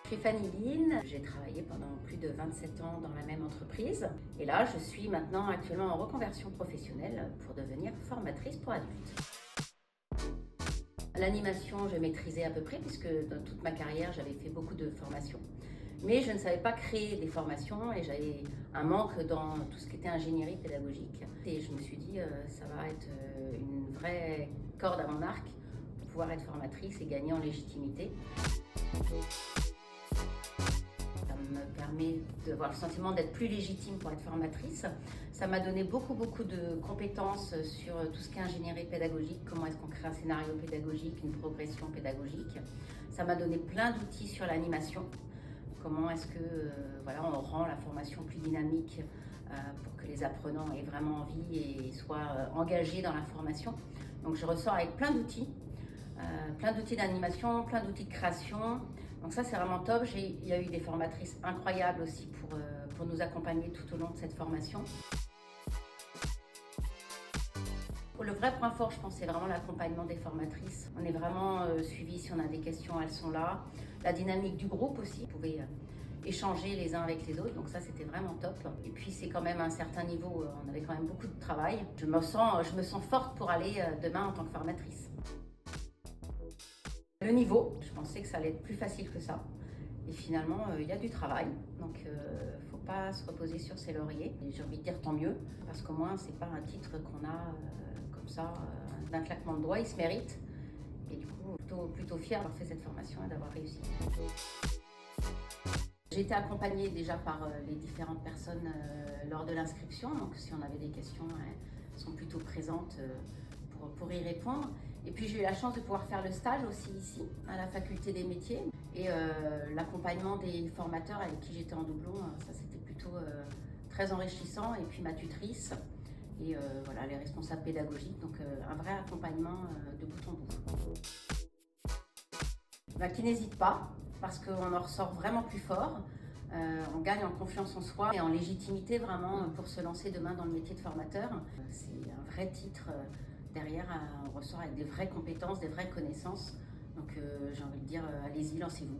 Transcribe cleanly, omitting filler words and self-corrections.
Je suis Fanny Lynn, j'ai travaillé pendant plus de 27 ans dans la même entreprise et là je suis maintenant actuellement en reconversion professionnelle pour devenir formatrice pour adultes. L'animation je maîtrisais à peu près puisque dans toute ma carrière j'avais fait beaucoup de formations. Mais je ne savais pas créer des formations et j'avais un manque dans tout ce qui était ingénierie pédagogique. Et je me suis dit ça va être une vraie corde à mon arc pour pouvoir être formatrice et gagner en légitimité. Ça me permet d'avoir le sentiment d'être plus légitime pour être formatrice. Ça m'a donné beaucoup de compétences sur tout ce qui est ingénierie pédagogique, comment est-ce qu'on crée un scénario pédagogique, une progression pédagogique. Ça m'a donné plein d'outils sur l'animation. Comment est-ce que on rend la formation plus dynamique pour que les apprenants aient vraiment envie et soient engagés dans la formation. Donc je ressors avec plein d'outils d'animation, plein d'outils de création. Donc ça c'est vraiment top. Il y a eu des formatrices incroyables aussi pour nous accompagner tout au long de cette formation. Le vrai point fort, je pense, c'est vraiment l'accompagnement des formatrices. On est vraiment suivis, si on a des questions, elles sont là. La dynamique du groupe aussi, vous pouvez échanger les uns avec les autres, donc ça c'était vraiment top. Et puis c'est quand même un certain niveau, on avait quand même beaucoup de travail. Je me sens forte pour aller demain en tant que formatrice. Le niveau, je pensais que ça allait être plus facile que ça. Et finalement, il y a du travail, donc il ne faut pas se reposer sur ses lauriers. Et j'ai envie de dire tant mieux, parce qu'au moins, ce n'est pas un titre qu'on a comme ça, d'un claquement de doigts, il se mérite. Et du coup, plutôt fière d'avoir fait cette formation et d'avoir réussi. J'ai été accompagnée déjà par les différentes personnes lors de l'inscription, donc si on avait des questions, elles sont plutôt présentes pour y répondre. Et puis j'ai eu la chance de pouvoir faire le stage aussi ici, à la faculté des métiers. Et l'accompagnement des formateurs avec qui j'étais en doublon, ça c'était plutôt très enrichissant. Et puis ma tutrice et les responsables pédagogiques, donc un vrai accompagnement de bout en bout. Qui n'hésite pas, parce qu'on en ressort vraiment plus fort. On gagne en confiance en soi et en légitimité vraiment pour se lancer demain dans le métier de formateur. C'est un vrai titre. Derrière, on ressort avec des vraies compétences, des vraies connaissances. Donc j'ai envie de dire, allez-y, lancez-vous.